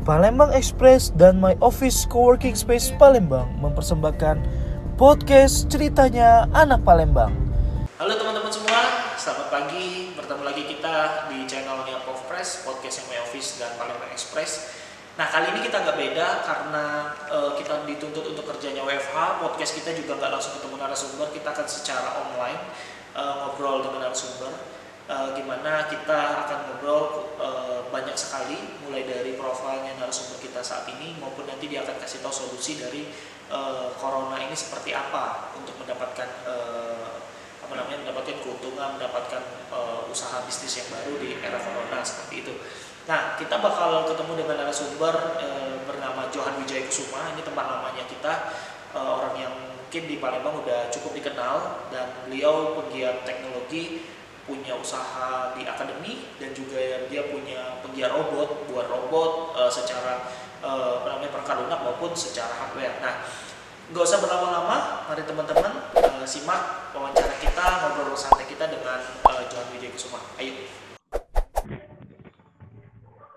Palembang Express dan My Office Coworking Space Palembang mempersembahkan podcast ceritanya anak Palembang. Halo teman-teman semua, selamat pagi. Bertemu lagi kita di channelnya Pofpress, podcastnya My Office dan Palembang Express. Nah, kali ini kita agak beda karena kita dituntut untuk kerjanya WFH. Podcast kita juga nggak langsung ketemu narasumber, kita akan secara online ngobrol dengan narasumber. Gimana kita akan ngobrol banyak sekali, mulai dari profilnya narasumber kita saat ini maupun nanti dia akan kasih tahu solusi dari corona ini seperti apa untuk mendapatkan mendapatkan keuntungan, mendapatkan usaha bisnis yang baru di era corona seperti itu. Nah, kita bakal ketemu dengan narasumber bernama Johan Wijaya Kusuma. Ini teman lamanya kita, orang yang mungkin di Palembang udah cukup dikenal, dan beliau penggiat teknologi, punya usaha di akademi, dan juga dia punya penggiat robot, buat robot secara perangkat lunak maupun secara hardware. Nah, nggak usah berlama-lama, mari teman-teman simak wawancara kita, ngobrol santai kita dengan Johan Wijaya Kusuma. Ayo.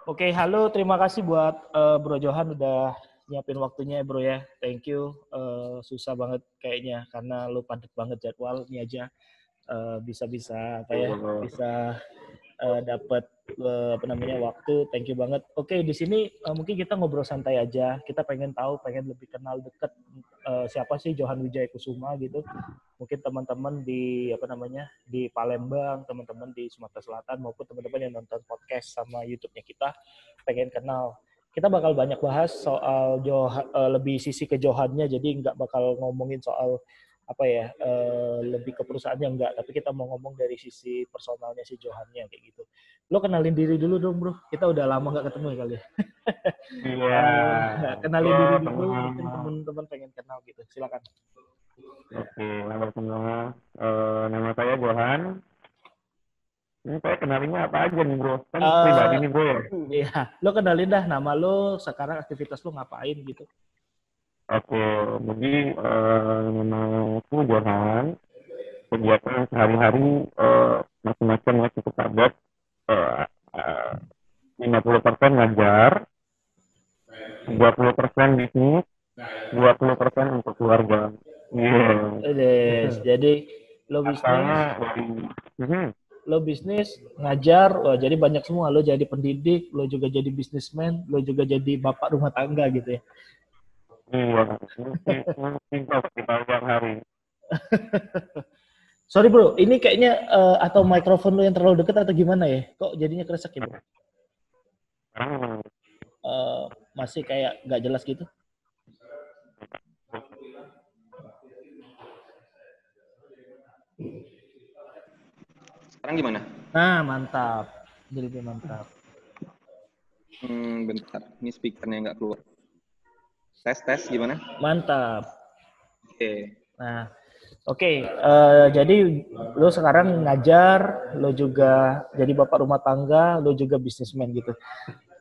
Oke, halo, terima kasih buat Bro Johan udah nyiapin waktunya Bro ya. Thank you. Susah banget kayaknya karena lu padat banget jadwal ini aja. Bisa dapat waktu. Thank you banget. Oke, di sini mungkin kita ngobrol santai aja. Kita pengen lebih kenal dekat siapa sih Johan Wijaya Kusuma gitu. Mungkin teman-teman di di Palembang, teman-teman di Sumatera Selatan maupun teman-teman yang nonton podcast sama YouTube-nya kita pengen kenal. Kita bakal banyak bahas soal lebih sisi ke Johannya, jadi nggak bakal ngomongin soal lebih ke perusahaannya enggak, tapi kita mau ngomong dari sisi personalnya si Johannya kayak gitu. Lo kenalin diri dulu dong Bro, kita udah lama nggak ketemu ya kali ya. Iya. Kenalin diri dulu, mungkin teman-teman pengen kenal gitu, silakan. Oke, selamat semua. Nama saya Johan. Ini saya kenalinnya apa aja nih Bro? Kan pribadi nih Bro ya? Iya, lo kenalin dah nama lo, sekarang aktivitas lo ngapain gitu. Oke, jadi nama aku Johan. Kegiatan sehari-hari macam-macam ya, cukup padat. 50% ngajar, 20% bisnis, 20% untuk keluarga. Yes. Jadi lo bisnis, ngajar, jadi banyak semua. Lo jadi pendidik, lo juga jadi bisnismen, lo juga jadi bapak rumah tangga gitu ya. Iya, tinggal kita tiap hari. Sorry Bro, ini kayaknya atau mikrofon lo yang terlalu dekat atau gimana ya? Kok jadinya kresek ya Bro? Masih kayak nggak jelas gitu. Sekarang gimana? Nah, mantap. Jadi lebih mantap. Bentar, ini speakernya nggak keluar. Tes, gimana? Mantap. Oke. Nah, oke. Jadi lo sekarang ngajar, lo juga jadi bapak rumah tangga, lo juga bisnismen gitu.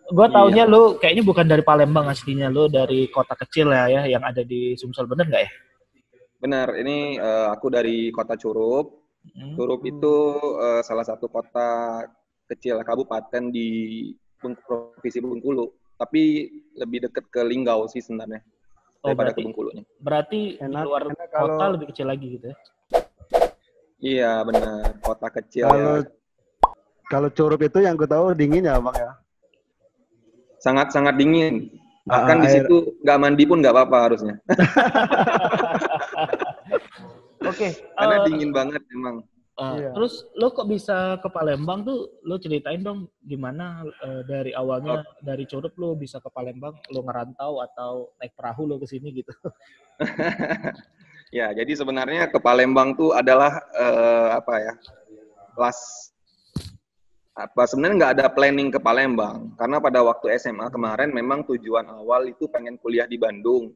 Gue taunya lo kayaknya bukan dari Palembang aslinya, lo dari kota kecil ya yang ada di Sumsel, bener nggak ya? Benar, ini aku dari kota Curup. Curup itu salah satu kota kecil kabupaten di Provinsi Bengkulu, tapi lebih dekat ke Linggau sih sebenarnya daripada ke Bengkulunya. Berarti di luar kota lebih kecil lagi gitu ya? Iya benar, kota kecil. Kalau Curup itu yang gue tahu dingin ya Bang ya? Sangat dingin. Bahkan di situ nggak mandi pun nggak apa-apa harusnya. Oke. Karena dingin banget emang. Iya. Terus lo kok bisa ke Palembang tuh? Lo ceritain dong gimana dari awalnya dari Curup lo bisa ke Palembang, lo ngerantau atau naik perahu lo ke sini gitu? Ya, jadi sebenarnya ke Palembang tuh adalah sebenarnya nggak ada planning ke Palembang, karena pada waktu SMA kemarin memang tujuan awal itu pengen kuliah di Bandung.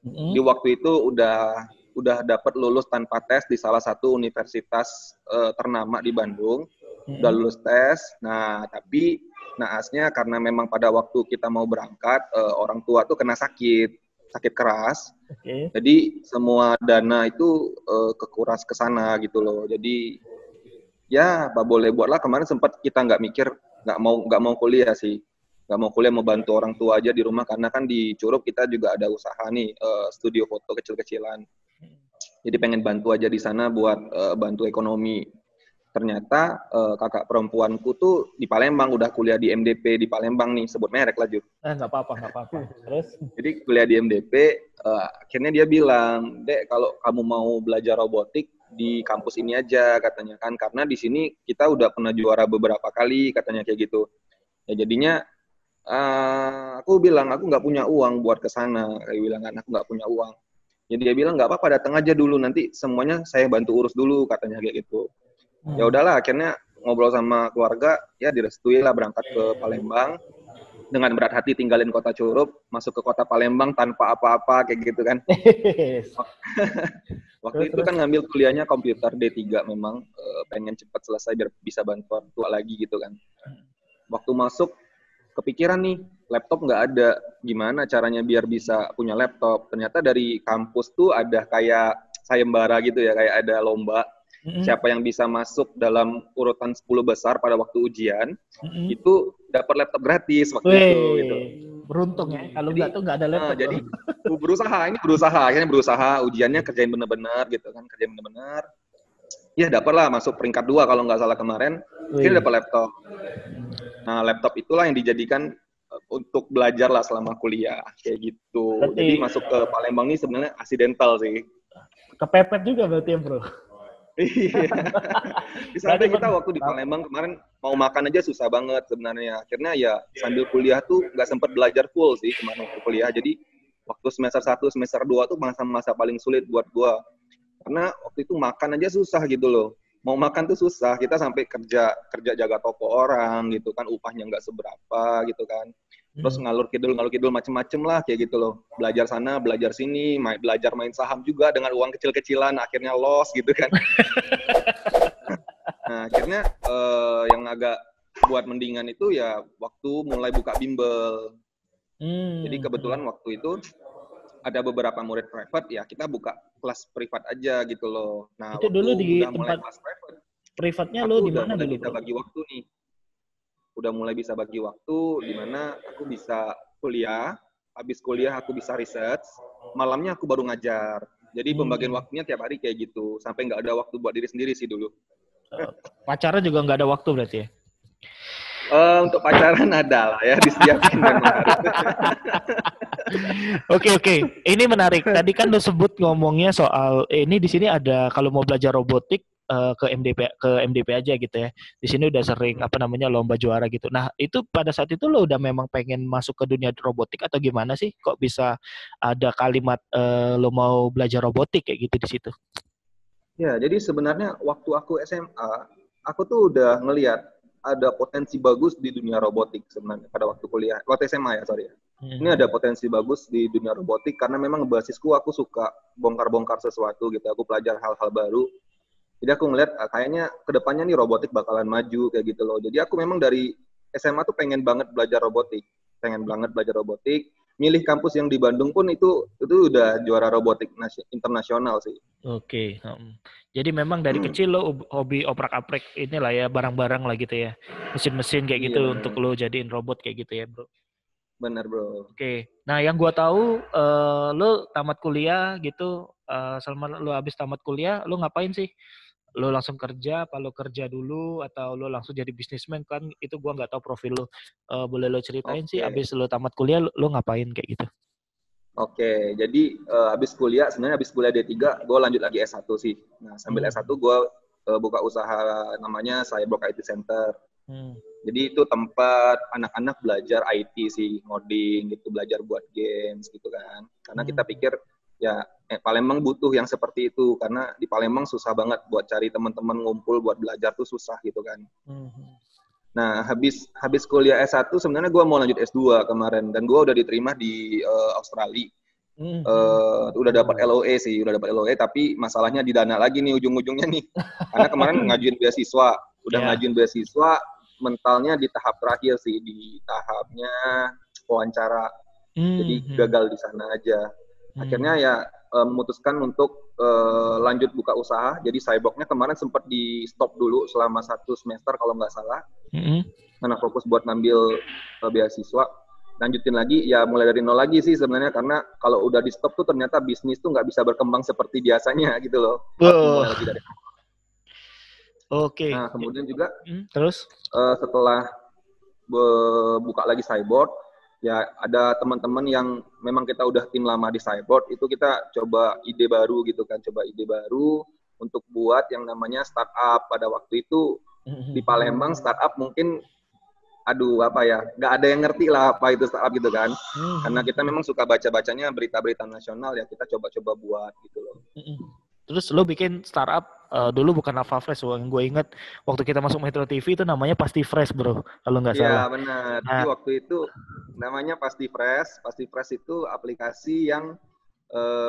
Di waktu itu udah dapat lulus tanpa tes di salah satu universitas ternama di Bandung, udah lulus tes. Nah, tapi naasnya karena memang pada waktu kita mau berangkat, orang tua tuh kena sakit keras. Jadi semua dana itu kekuras ke sana gitu loh. Jadi ya, boleh buatlah kemarin sempat kita nggak mikir, nggak mau kuliah sih. nggak mau kuliah, mau bantu orang tua aja di rumah, karena kan di Curup kita juga ada usaha nih, studio foto kecil-kecilan. Jadi pengen bantu aja di sana buat bantu ekonomi. Ternyata kakak perempuanku tuh di Palembang, udah kuliah di MDP di Palembang nih, sebut merek lah Ju. Nggak apa-apa. Terus? Jadi kuliah di MDP, akhirnya dia bilang, Dek, kalau kamu mau belajar robotik di kampus ini aja katanya kan, karena di sini kita udah pernah juara beberapa kali katanya kayak gitu. Ya jadinya aku bilang aku nggak punya uang buat ke sana, kayak bilang kan aku nggak punya uang. Jadi dia bilang nggak apa-apa, datang aja dulu, nanti semuanya saya bantu urus dulu katanya kayak gitu. Ya udahlah, akhirnya ngobrol sama keluarga, ya direstui lah berangkat ke Palembang dengan berat hati tinggalin kota Curup, masuk ke kota Palembang tanpa apa-apa kayak gitu kan. Waktu itu kan ngambil kuliahnya komputer D3 memang, pengen cepat selesai biar bisa bantu orang tua lagi gitu kan. Waktu masuk kepikiran nih, laptop nggak ada, gimana caranya biar bisa punya laptop. Ternyata dari kampus tuh ada kayak sayembara gitu ya, kayak ada lomba. Siapa yang bisa masuk dalam urutan 10 besar pada waktu ujian, itu dapat laptop gratis waktu itu. Gitu. Beruntung ya, kalau nggak tuh nggak ada laptop. Jadi akhirnya berusaha, ujiannya kerjain bener-bener gitu kan, kerjain bener-bener. Ya dapat lah, masuk peringkat 2 kalau nggak salah kemarin, akhirnya dapat laptop. Nah laptop itulah yang dijadikan untuk belajar lah selama kuliah, kayak gitu. Berarti, jadi masuk ke Palembang ini sebenarnya aksidental sih. Kepepet juga berarti ya bro? Iya. Di samping kita waktu di Palembang kemarin mau makan aja susah banget sebenarnya. Akhirnya ya sambil kuliah tuh nggak sempat belajar full sih kemarin waktu kuliah. Jadi waktu semester 1, semester 2 tuh masa-masa paling sulit buat gua. Karena waktu itu makan aja susah gitu loh. Mau makan tuh susah. Kita sampai kerja jaga toko orang gitu kan, upahnya nggak seberapa gitu kan. Terus ngalur kidul macem-macem lah kayak gitu loh. Belajar sana, belajar sini, belajar main saham juga dengan uang kecil-kecilan, akhirnya loss gitu kan. Nah, akhirnya yang agak buat mendingan itu ya waktu mulai buka bimbel. Jadi kebetulan waktu itu ada beberapa murid private, ya kita buka kelas privat aja gitu loh. Nah, itu dulu di udah tempat kelas private, privatnya lo di mana dulu? Kita bagi waktu nih. Udah mulai bisa bagi waktu, di mana aku bisa kuliah, habis kuliah aku bisa research, malamnya aku baru ngajar. Jadi pembagian waktunya tiap hari kayak gitu, sampai nggak ada waktu buat diri sendiri sih dulu. Pacaran juga nggak ada waktu berarti ya? Untuk pacaran ada lah ya, disediakan memang. Oke. Ini menarik. Tadi kan lo sebut ngomongnya soal ini di sini ada kalau mau belajar robotik ke MDP aja gitu ya. Di sini udah sering lomba juara gitu. Nah, itu pada saat itu lo udah memang pengen masuk ke dunia robotik atau gimana sih? Kok bisa ada kalimat lo mau belajar robotik kayak gitu di situ? Ya, jadi sebenarnya waktu aku SMA, aku tuh udah ngelihat ada potensi bagus di dunia robotik sebenarnya pada waktu kuliah. Waktu SMA ya, sorry ya. Ini ada potensi bagus di dunia robotik karena memang basisku aku suka bongkar-bongkar sesuatu gitu. Aku belajar hal-hal baru. Jadi aku ngeliat kayaknya kedepannya nih robotik bakalan maju kayak gitu loh. Jadi aku memang dari SMA tuh pengen banget belajar robotik. Milih kampus yang di Bandung pun itu udah juara robotik internasional sih. Oke. Jadi memang dari kecil lo hobi oprak-aprik inilah ya, barang-barang lah gitu ya. Mesin-mesin kayak gitu untuk lo jadiin robot kayak gitu ya bro. Benar bro. Oke. Nah yang gua tahu lo tamat kuliah gitu. Selama lo habis tamat kuliah lo ngapain sih? Lo langsung kerja, apa lo kerja dulu, atau lo langsung jadi bisnismen kan? Itu gua nggak tahu profil lo. Boleh lo ceritain sih, abis lo tamat kuliah lo ngapain kayak gitu? Oke, jadi habis kuliah D3, gue lanjut lagi S1 sih. Nah, sambil S1 gue buka usaha namanya Cyborg IT Center. Jadi itu tempat anak-anak belajar IT sih, ngoding gitu, belajar buat games gitu kan. Karena kita pikir ya Palembang butuh yang seperti itu, karena di Palembang susah banget buat cari teman-teman ngumpul buat belajar tuh susah gitu kan. Nah, habis kuliah S1 sebenarnya gue mau lanjut S2 kemarin, dan gue udah diterima di Australia. Udah dapat LOE tapi masalahnya di dana lagi nih ujung-ujungnya nih. Karena kemarin ngajuin beasiswa, mentalnya di tahap terakhir sih, di tahapnya wawancara. Jadi gagal di sana aja. Akhirnya ya memutuskan untuk lanjut buka usaha. Jadi Cyborg-nya kemarin sempat di stop dulu selama 1 semester kalau nggak salah. karena fokus buat ngambil beasiswa. Lanjutin lagi, ya mulai dari nol lagi sih sebenarnya, karena kalau udah di stop tuh ternyata bisnis tuh nggak bisa berkembang seperti biasanya gitu loh. Harus mulai lagi dari. Oke. Nah, kemudian juga Terus? Setelah buka lagi Cyborg, ya ada teman-teman yang memang kita udah tim lama di Cyborg, itu kita coba ide baru gitu kan, coba ide baru untuk buat yang namanya startup. Pada waktu itu di Palembang startup mungkin nggak ada yang ngerti lah apa itu startup gitu kan. Karena kita memang suka baca-bacanya berita-berita nasional, ya kita coba-coba buat gitu loh. Terus lo bikin startup dulu bukan Alpha Fresh, yang gue inget waktu kita masuk Metro TV itu namanya Pasti Fresh bro, kalau nggak salah. Iya benar. Jadi waktu itu namanya Pasti Fresh. Pasti Fresh itu aplikasi yang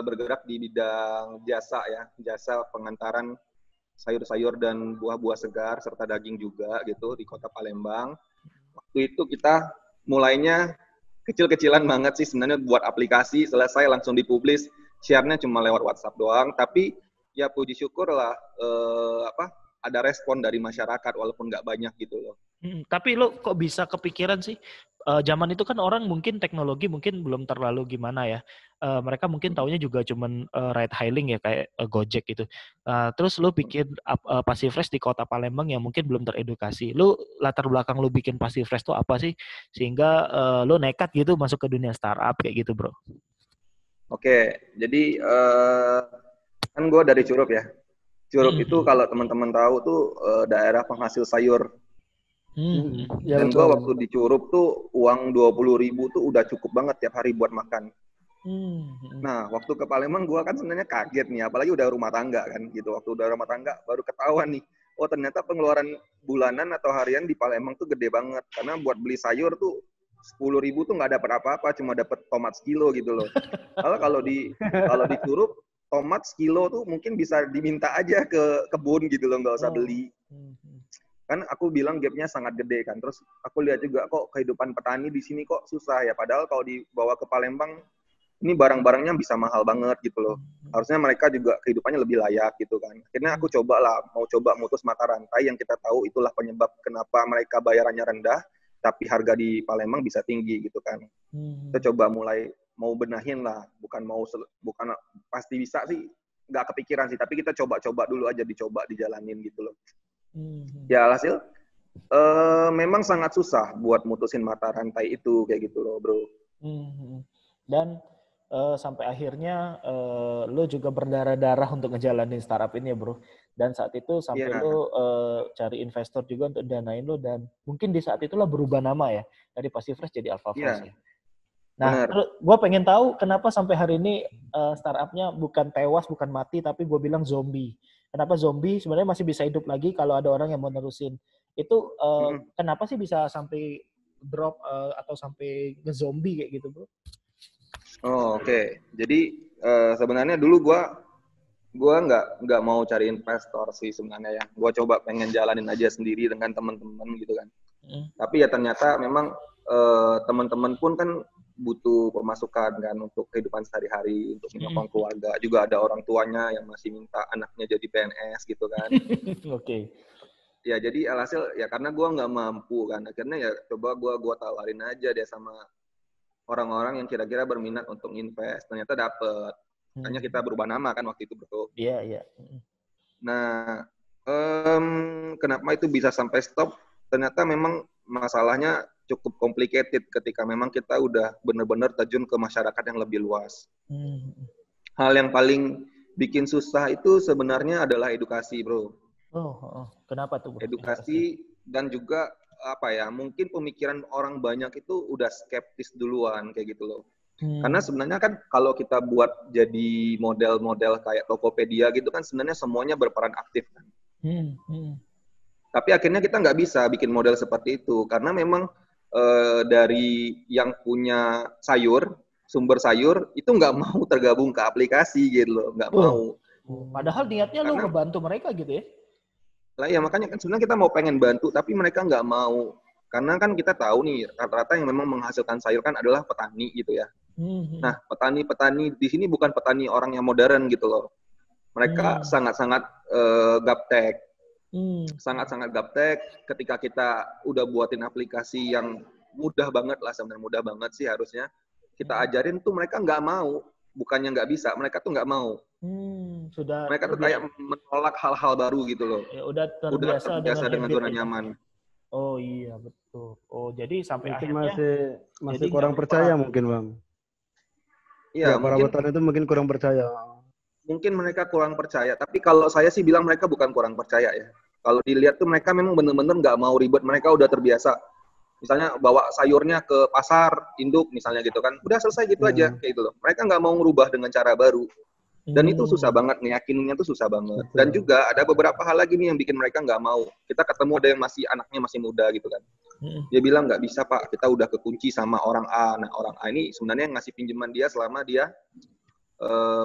bergerak di bidang jasa pengantaran sayur-sayur dan buah-buah segar serta daging juga gitu di Kota Palembang. Waktu itu kita mulainya kecil-kecilan banget sih sebenarnya, buat aplikasi, selesai langsung dipublish, share-nya cuma lewat WhatsApp doang, tapi ya puji syukur lah ada respon dari masyarakat walaupun nggak banyak gitu loh. Tapi lo kok bisa kepikiran sih? Zaman itu kan orang mungkin teknologi mungkin belum terlalu gimana ya. Mereka mungkin taunya juga cuman ride hailing ya kayak Gojek gitu. Terus lo bikin Pasti Fresh di Kota Palembang yang mungkin belum teredukasi. Lo latar belakang lo bikin Pasti Fresh tuh apa sih? Sehingga lo nekat gitu masuk ke dunia startup kayak gitu bro. Oke, jadi kan gue dari Curup ya. Curup itu kalau teman-teman tahu tuh daerah penghasil sayur. Dan gue waktu di Curup tuh uang 20.000 tuh udah cukup banget tiap hari buat makan. Nah, waktu ke Palembang gue kan sebenarnya kaget nih, apalagi udah rumah tangga kan gitu. Waktu udah rumah tangga baru ketahuan nih, oh ternyata pengeluaran bulanan atau harian di Palembang tuh gede banget. Karena buat beli sayur tuh 10.000 tuh nggak dapat apa-apa, cuma dapat tomat sekilo gitu loh. Kalau di Curup tomat sekilo tuh mungkin bisa diminta aja ke kebun gitu loh, nggak usah beli. Kan aku bilang gapnya sangat gede kan. Terus aku lihat juga kok kehidupan petani di sini kok susah ya. Padahal kalau dibawa ke Palembang, ini barang-barangnya bisa mahal banget gitu loh. Harusnya mereka juga kehidupannya lebih layak gitu kan. Akhirnya aku mau coba mutus mata rantai yang kita tahu itulah penyebab kenapa mereka bayarannya rendah, tapi harga di Palembang bisa tinggi gitu kan. Kita coba mulai mau benahin lah, bukan pasti bisa sih, nggak kepikiran sih, tapi kita coba-coba dulu aja, dicoba dijalanin gitu loh. Ya alhasil memang sangat susah buat mutusin mata rantai itu kayak gitu loh bro. Dan sampai akhirnya lo juga berdarah-darah untuk ngejalanin startup ini ya bro. Dan saat itu sampai lo cari investor juga untuk danain lo, dan mungkin di saat itulah berubah nama ya dari Pasti Fresh jadi Alpha Fresh ya. Nah, gue pengen tahu kenapa sampai hari ini startupnya bukan tewas, bukan mati, tapi gue bilang zombie. Kenapa zombie? Sebenarnya masih bisa hidup lagi kalau ada orang yang mau nerusin. Itu kenapa sih bisa sampai drop atau sampai nge-zombie kayak gitu bro? Oke. Jadi sebenarnya dulu gue nggak mau cari investor sih sebenarnya ya. Gue coba pengen jalanin aja sendiri dengan teman-teman gitu kan. Tapi ya ternyata memang teman-teman pun kan butuh pemasukan kan untuk kehidupan sehari-hari, untuk menyokong keluarga. Juga ada orang tuanya yang masih minta anaknya jadi PNS gitu kan. Oke. Ya jadi alhasil ya karena gue nggak mampu kan. Akhirnya ya coba gue tawarin aja deh sama orang-orang yang kira-kira berminat untuk invest. Ternyata dapet. Hanya kita berubah nama kan waktu itu bro. Iya. Nah, kenapa itu bisa sampai stop? Ternyata memang masalahnya cukup complicated ketika memang kita udah benar-benar terjun ke masyarakat yang lebih luas. Hal yang paling bikin susah itu sebenarnya adalah edukasi, bro. Kenapa tuh, bro? Edukasi dan juga mungkin pemikiran orang banyak itu udah skeptis duluan kayak gitu loh. Karena sebenarnya kan kalau kita buat jadi model-model kayak Tokopedia gitu kan sebenarnya semuanya berperan aktif kan. Tapi akhirnya kita nggak bisa bikin model seperti itu karena memang dari yang punya sumber sayur itu nggak mau tergabung ke aplikasi gitu loh, nggak mau. Padahal niatnya lo ngebantu mereka gitu ya? Lah ya makanya kan sebenarnya kita mau pengen bantu tapi mereka nggak mau. Karena kan kita tahu nih rata-rata yang memang menghasilkan sayur kan adalah petani gitu ya. Nah petani di sini bukan petani orang yang modern gitu loh. Mereka sangat-sangat gaptek. Sangat-sangat gaptek. Ketika kita udah buatin aplikasi yang mudah banget lah, sebenarnya mudah banget sih harusnya. Kita ajarin tuh mereka nggak mau. Bukannya nggak bisa, mereka tuh nggak mau. Sudah Mereka tuh kayak menolak hal-hal baru gitu loh. ya, udah terbiasa dengan zona habit nyaman. Oh iya betul. Oh jadi sampai Mungkin akhirnya masih jadi kurang nggak percaya paham. mungkin bang. Iya, Perawatan itu mungkin kurang percaya. mungkin mereka kurang percaya. Tapi kalau saya sih bilang mereka bukan kurang percaya ya. Kalau dilihat tuh mereka memang bener-bener nggak mau ribet. Mereka udah terbiasa. Misalnya bawa sayurnya ke pasar, induk misalnya gitu kan. Udah selesai gitu aja, kayak gitu loh. Mereka nggak mau ngerubah dengan cara baru. Dan itu susah banget, ngeyakininnya tuh susah banget. Betul. Dan juga ada beberapa hal lagi nih yang bikin mereka nggak mau. Kita ketemu ada yang anaknya masih muda gitu kan. Dia bilang nggak bisa Pak, kita udah kekunci sama orang A. Nah orang A ini sebenarnya ngasih pinjaman dia selama dia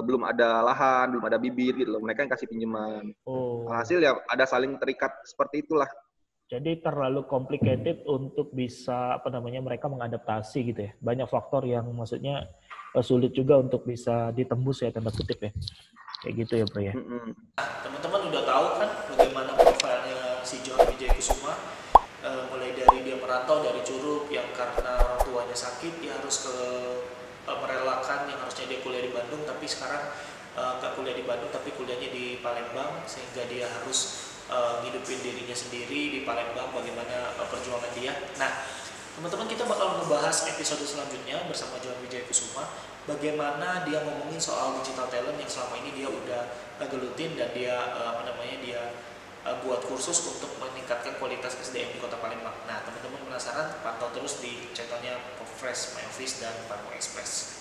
belum ada lahan, belum ada bibit gitu loh. Mereka yang kasih pinjaman. Alhasil ya ada saling terikat seperti itulah. Jadi terlalu complicated untuk bisa mereka mengadaptasi gitu ya. Banyak faktor yang maksudnya sulit juga untuk bisa ditembus ya, tanda kutip ya. Kayak gitu ya bro ya. Nah, teman-teman udah tahu kan bagaimana profilnya si Johan Wijaykusuma, mulai dari dia merantau dari Curup yang karena orang tuanya sakit dia harus merelakan yang harusnya dia kuliah di Bandung, tapi sekarang nggak kuliah di Bandung tapi kuliahnya di Palembang, sehingga dia harus ngidupin dirinya sendiri di Palembang, bagaimana perjuangan dia. Nah, teman-teman, kita bakal membahas episode selanjutnya bersama Johan Wijaykusuma, bagaimana dia ngomongin soal digital talent yang selama ini dia udah ngegelutin dan dia buat kursus untuk meningkatkan kualitas SDM di Kota Palembang. Nah, teman-teman penasaran? Pantau terus di channelnya Pop Fresh My Office dan Parmo Express.